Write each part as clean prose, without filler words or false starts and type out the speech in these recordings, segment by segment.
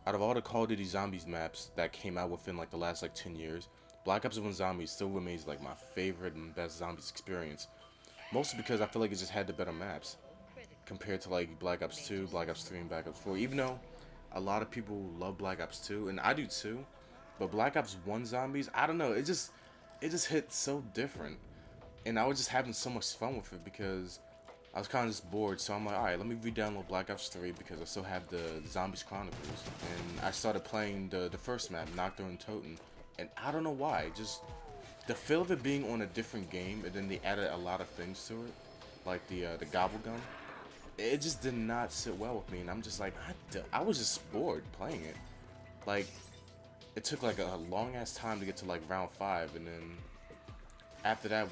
Out of all the Call of Duty Zombies maps that came out within like the last like 10 years, Black Ops 1 Zombies still remains like my favorite and best Zombies experience. Mostly because I feel like it just had the better maps compared to like Black Ops 2, Black Ops 3, and Black Ops 4. Even though a lot of people love Black Ops 2, and I do too, but Black Ops 1 Zombies, I don't know, it just hit so different. And I was just having so much fun with it because I was kind of just bored. So I'm like, all right, let me re-download Black Ops 3 because I still have the Zombies Chronicles. And I started playing the first map, Nocturne and Toten. And I don't know why, just the feel of it being on a different game, and then they added a lot of things to it, like the gobble gun. It just did not sit well with me, and I'm just like, I was just bored playing it. Like, it took like a long ass time to get to like round 5, and then after that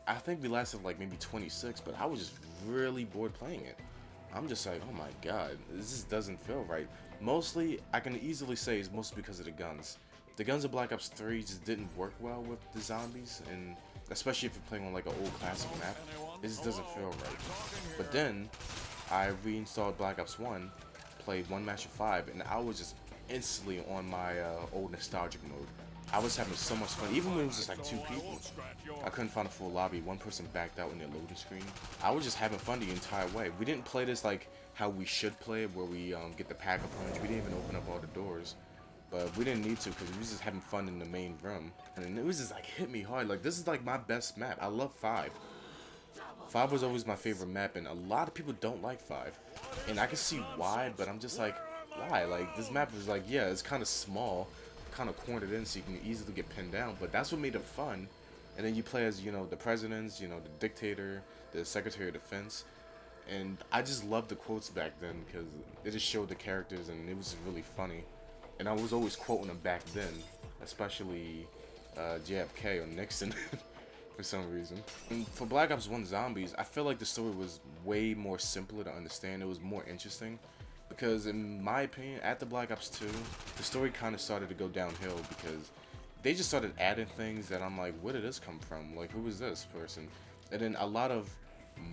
I think we lasted like maybe 26, but I was just really bored playing it. I'm just like, oh my god, this just doesn't feel right. Mostly, I can easily say it's mostly because of the guns. The guns of Black Ops 3 just didn't work well with the zombies, and especially if you're playing on like an old classic map, it just doesn't feel right. But then, I reinstalled Black Ops 1, played one match of 5, and I was just instantly on my old nostalgic mode. I was having so much fun, even when it was just like 2 people. I couldn't find a full lobby. One person backed out in their loading screen. I was just having fun the entire way. We didn't play this like how we should play it, where we get the pack a punch. We didn't even open up all the doors, but we didn't need to because we was just having fun in the main room. And it was just like hit me hard. Like this is like my best map. I love 5. 5 was always my favorite map, and a lot of people don't like 5, and I can see why. But I'm just like, why? Like this map is like, yeah, it's kind of small, kind of cornered in, so you can easily get pinned down. But that's what made it fun. And then you play as the presidents, the dictator, the secretary of defense, and I just loved the quotes back then because it just showed the characters, and it was really funny. And I was always quoting them back then, especially JFK or Nixon. For some reason. And for Black Ops 1 Zombies, I feel like the story was way more simpler to understand. It was more interesting. Because in my opinion, at the Black Ops 2, the story kind of started to go downhill because they just started adding things that I'm like, where did this come from? Like, who is this person? And then a lot of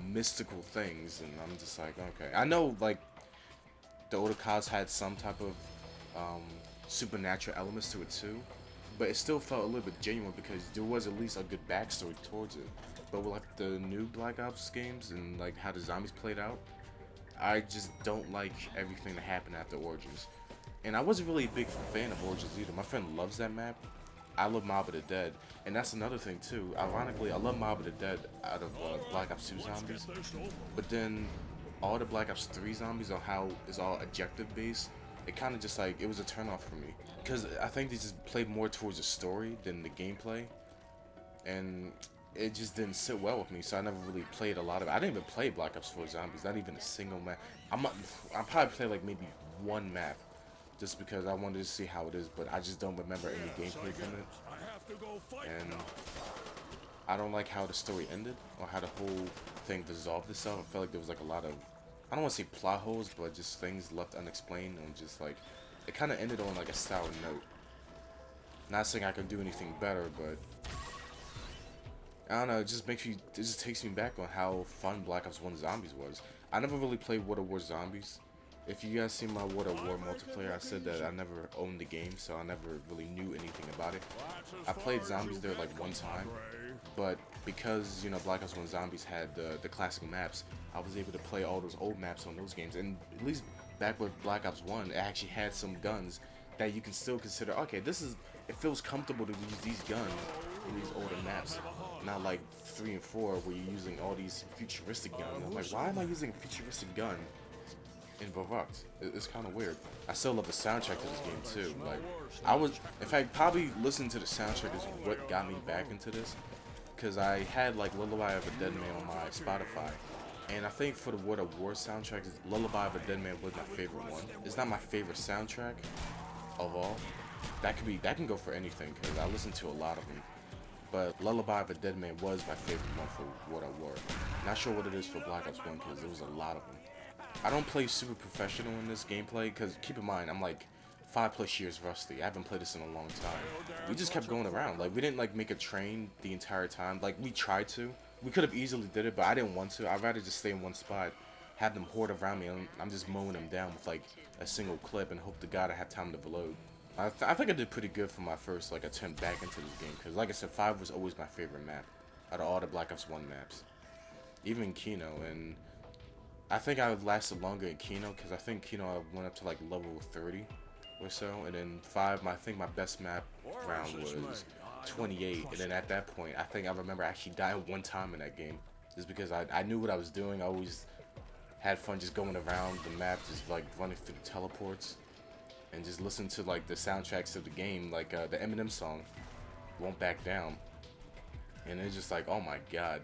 mystical things, and I'm just like, okay. I know, like, the Otakaz had some type of um, supernatural elements to it too, but it still felt a little bit genuine because there was at least a good backstory towards it. But with like the new Black Ops games and like how the zombies played out, I just don't like everything that happened after Origins. And I wasn't really a big fan of Origins either. My friend loves that map. I love Mob of the Dead, and that's another thing too. Ironically, I love Mob of the Dead out of Black Ops 2 zombies, but then all the Black Ops 3 zombies on how it's all objective based, it kind of just like it was a turnoff for me because I think they just played more towards the story than the gameplay, and it just didn't sit well with me. So I never really played a lot of it. I didn't even play Black Ops 4 Zombies, not even a single map. I probably played like maybe one map just because I wanted to see how it is, but I just don't remember any gameplay from it. And I don't like how the story ended or how the whole thing dissolved itself. I felt like there was like a lot of, I don't want to say plot holes, but just things left unexplained, and just like it kind of ended on like a sour note. Not saying I could do anything better, but I don't know. It just makes you. It just takes me back on how fun Black Ops 1 Zombies was. I never really played World of War Zombies. If you guys see my World of War multiplayer, I said that I never owned the game, so I never really knew anything about it. I played Zombies there like one time, but because Black Ops 1 Zombies had the classic maps, I was able to play all those old maps on those games. And at least back with Black Ops 1, it actually had some guns that you can still consider. Okay, it feels comfortable to use these guns in these older maps, not like 3 and 4 where you're using all these futuristic guns. I'm like, why am I using a futuristic gun in Barak? It's kind of weird. I still love the soundtrack to this game too. Like, in fact, probably listening to the soundtrack is what got me back into this, because I had like Lullaby of a Dead Man on my Spotify, and I think for the World of War soundtrack, Lullaby of a Dead Man was my favorite one. It's not my favorite soundtrack of all. That can go for anything because I listen to a lot of them. But Lullaby of a Dead Man was my favorite one for World of War. Not sure what it is for Black Ops 1 because there was a lot of them. I don't play super professional in this gameplay because keep in mind I'm like 5+ years rusty. I haven't played this in a long time. We just kept going around. Like we didn't like make a train the entire time. Like we tried to. We could have easily did it, but I didn't want to. I'd rather just stay in one spot have them horde around me, and I'm just mowing them down with like a single clip and hope to God I have time to reload. I think I did pretty good for my first like attempt back into this game, because like I said, 5 was always my favorite map out of all the Black Ops 1 maps, even Kino. And I think I lasted longer in Kino, because I think Kino I went up to like level 30 or so, and then 5, I think my best map round was 28, and then at that point I think I remember actually dying one time in that game, just because I knew what I was doing. I always had fun just going around the map, just like running through the teleports, and just listen to like the soundtracks of the game, like the Eminem song, "Won't Back Down," and it's just like, oh my god,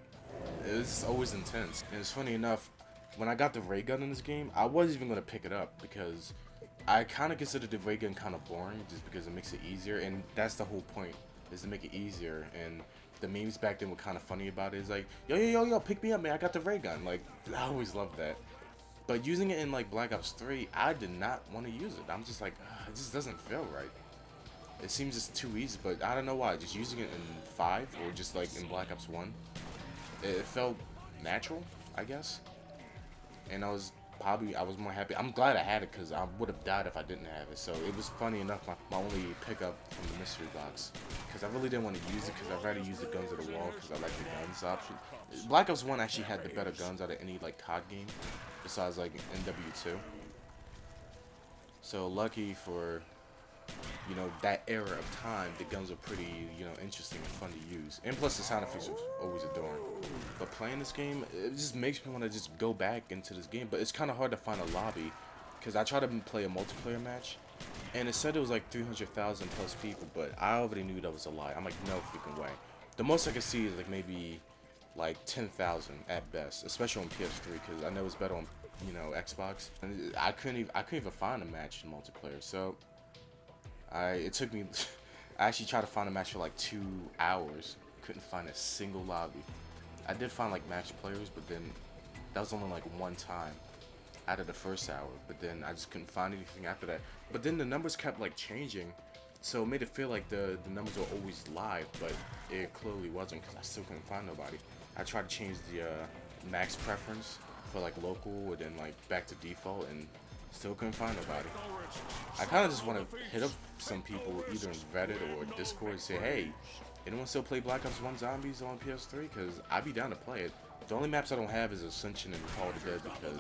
it's always intense. And it's funny enough, when I got the ray gun in this game, I wasn't even gonna pick it up because I kind of considered the ray gun kind of boring, just because it makes it easier, and that's the whole point, is to make it easier. And the memes back then were kind of funny about it. It's like, yo, pick me up, man, I got the ray gun. Like, I always loved that. But using it in like Black Ops 3, I did not want to use it. I'm just like, it just doesn't feel right. It seems just too easy, but I don't know why. Just using it in 5 or just like in Black Ops 1, it felt natural, I guess. And I was more happy. I'm glad I had it, because I would have died if I didn't have it. So it was funny enough, my only pickup from the mystery box, because I really didn't want to use it, because I'd rather use the guns of the wall, because I like the guns option. Black Ops 1 actually had the better guns out of any like COD game, besides like NW2. So lucky for, you know, that era of time, the guns are pretty, you know, interesting and fun to use. And plus the sound effects are always adoring. But playing this game, it just makes me want to just go back into this game. But it's kind of hard to find a lobby, because I tried to play a multiplayer match, and it said it was like 300,000 plus people, but I already knew that was a lie. I'm like, no freaking way. The most I could see is like maybe like 10,000 at best, especially on PS3, because I know it's better on, you know, Xbox. And I couldn't even find a match in multiplayer. So it took me I actually tried to find a match for like 2 hours. Couldn't find a single lobby. I did find like match players, but then that was only like one time out of the first hour. But then I just couldn't find anything after that. But then the numbers kept like changing, so it made it feel like the numbers were always live, but it clearly wasn't, because I still couldn't find nobody. I tried to change the max preference for like local, and then like back to default, and still couldn't find nobody. I kind of just want to hit up some people, either in Reddit or Discord, and say, hey, anyone still play Black Ops 1 Zombies on PS3? Because I'd be down to play it. The only maps I don't have is Ascension and Call of the Dead, because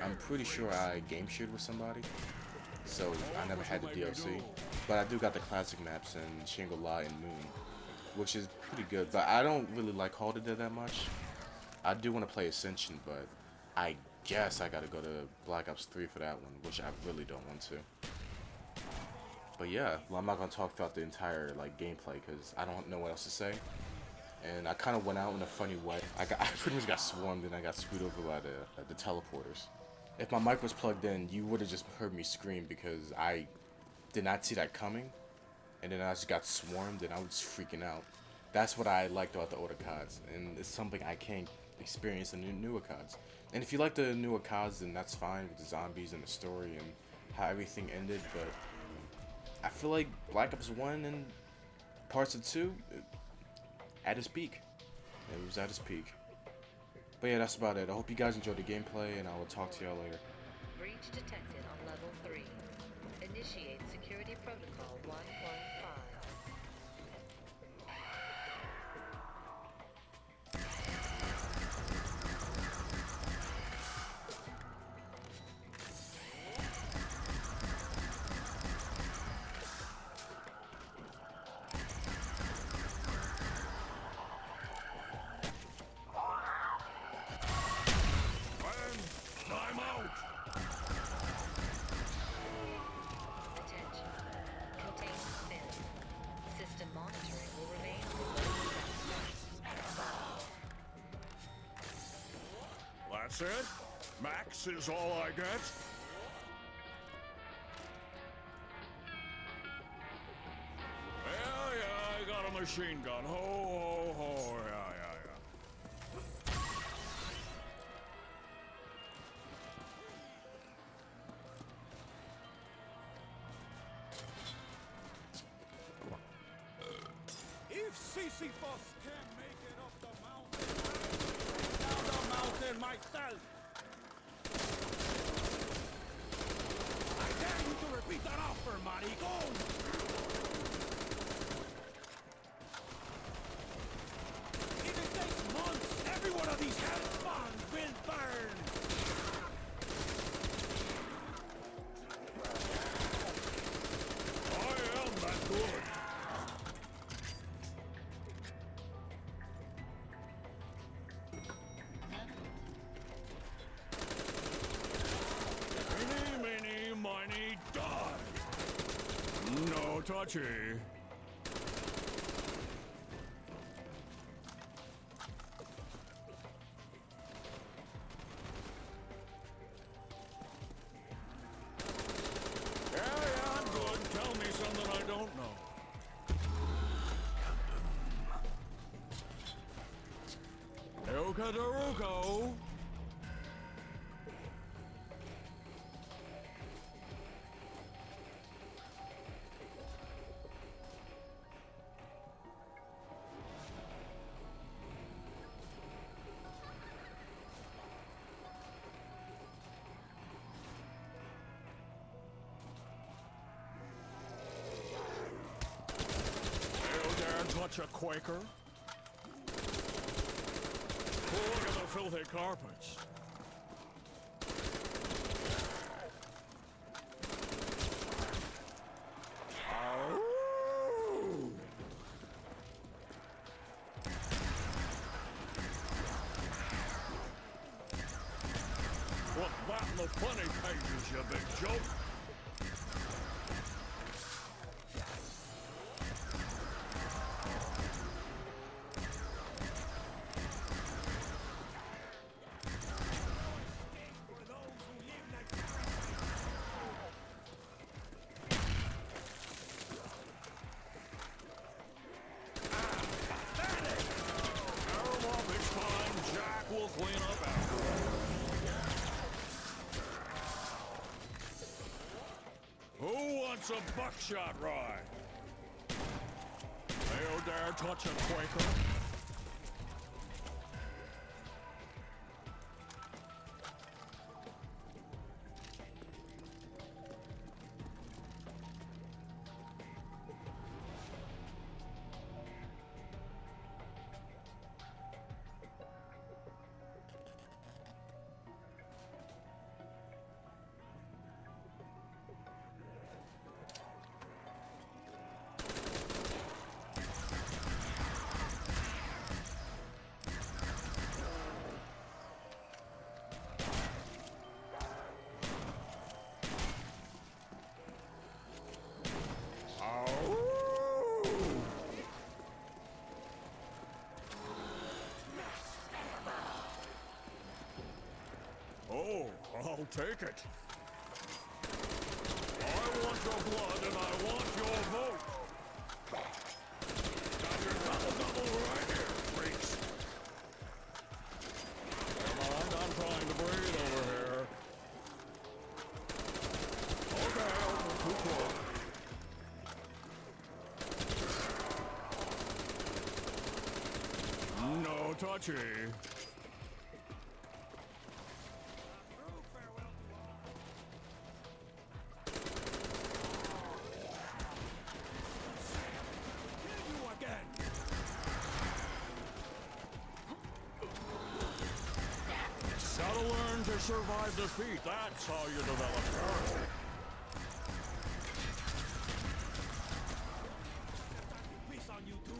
I'm pretty sure I game shared with somebody, so I never had the DLC. But I do got the classic maps in Shangri-La and Moon, which is pretty good. But I don't really like Call of the Dead that much. I do want to play Ascension, but I guess I gotta go to Black Ops 3 for that one, which I really don't want to. But yeah, well, I'm not gonna talk throughout the entire like gameplay, because I don't know what else to say. And I kind of went out in a funny way. I pretty much got swarmed, and I got screwed over by the teleporters. If my mic was plugged in, you would have just heard me scream, because I did not see that coming, and then I just got swarmed, and I was freaking out. That's what I liked about the older CODs, and it's something I can't experience in the newer CODs. And if you like the newer CODs, then that's fine, with the zombies and the story and how everything ended, but I feel like Black Ops 1 and parts of 2, at its peak. It was at its peak. But yeah, that's about it. I hope you guys enjoyed the gameplay, and I will talk to y'all later. Breach detected on level 3. Initiate security protocol 115. Attention. Containment failure. System monitoring will remain That's it? Max is all I get? Yeah, I got a machine gun. Ho, ho, ho, yeah. If Sisyphus can make it up the mountain, down the mountain myself. going to repeat that offer, maricón! If it takes months, every one of these hell spawns will burn! I am that good. Eeny, meeny, miny, die. No touchy. Yeah, I'm good. Tell me something I don't know. Elka Daruko. You dare touch a Quaker? Look at the filthy carpets. Ow! Put that in the funny pages, you big joke. For those who live like parasites. Tear 'em up, it's fine. Jack will clean up after all. Who wants a buckshot ride? You dare touch a Quaker? Oh, I'll take it. I want your blood and I want your vote. Got your double right here, freaks. Come on, I'm trying to breathe over here. Okay, I'll go too close. No touchy. Farewell to all. Kill you again! Gotta learn to survive defeat. That's how you develop character. Peace on you too.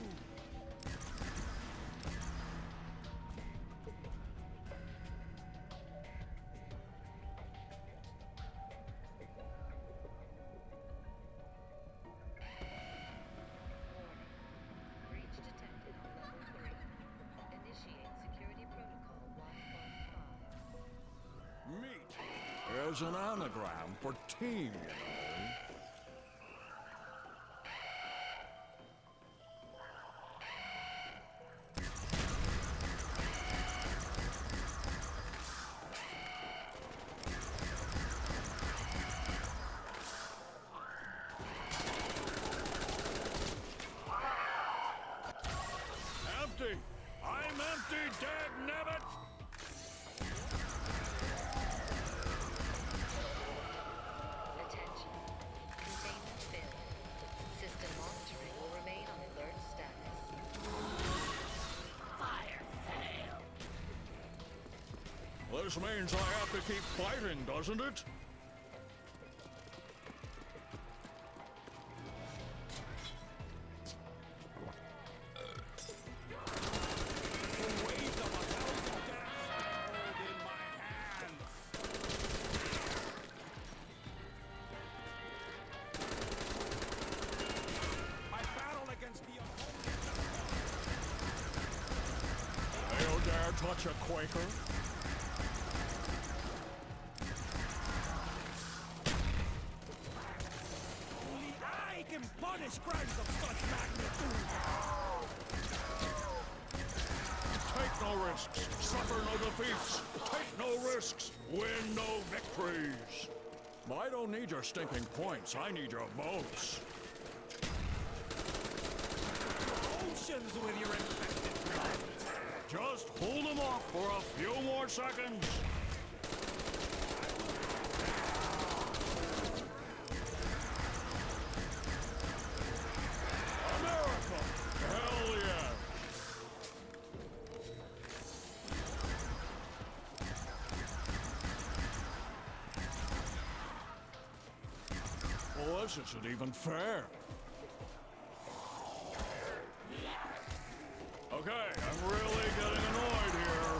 Warning. Breach detected on level 3. Initiate security protocol 115. Meat is an anagram for team, you know. Empty! I'm empty, dag nabbit! Attention. This means I have to keep fighting, doesn't it? The waves of a thousand deaths hold in my hands. I battle against the opponent. They'll dare touch a Quaker? Only I can punish crimes of such magnitude. Take no risks, suffer no defeats. Take no risks, win no victories. I don't need your stinking points, I need your boats. Oceans with your infected blood. Just hold them off for a few more seconds. America! Hell yeah! Well, this isn't even fair. Okay, I'm really getting annoyed here.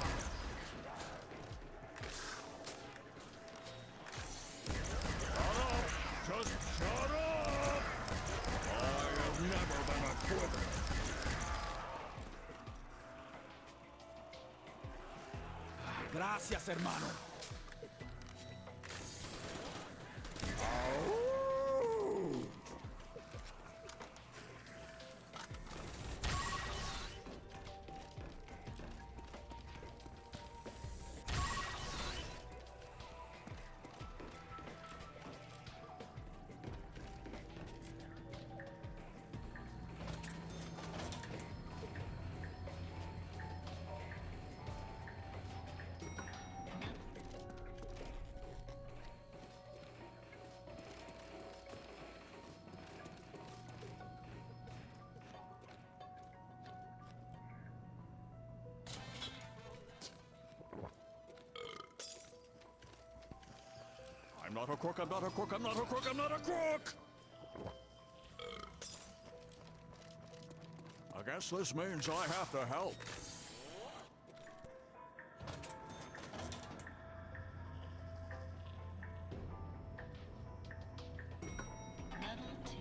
Shut up! Just shut up! I have never been a quitter. Gracias, hermano. I'm not a crook, I'm not a crook, I'm not a crook, I'm not a crook! I guess this means I have to help. Level 2.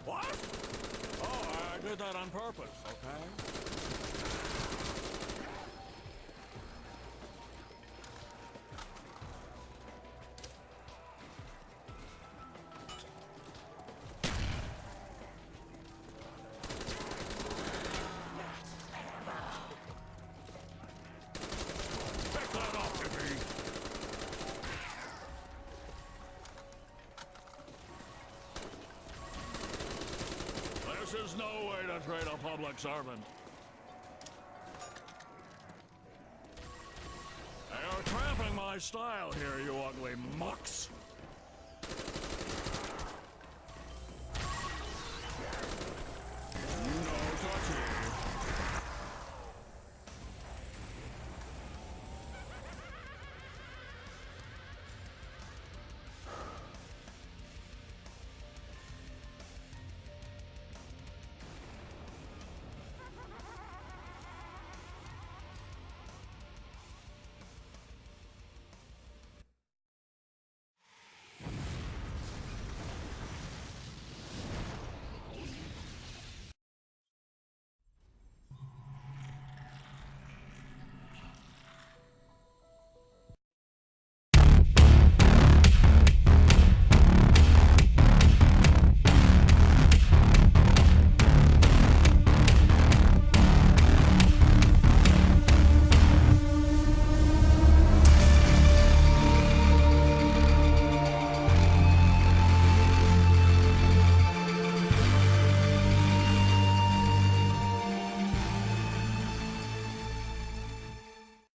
What? Oh, I did that on purpose, okay? Take that off, Jimmy! This is no way to treat a public servant. You're trampling my style here, you ugly mucks.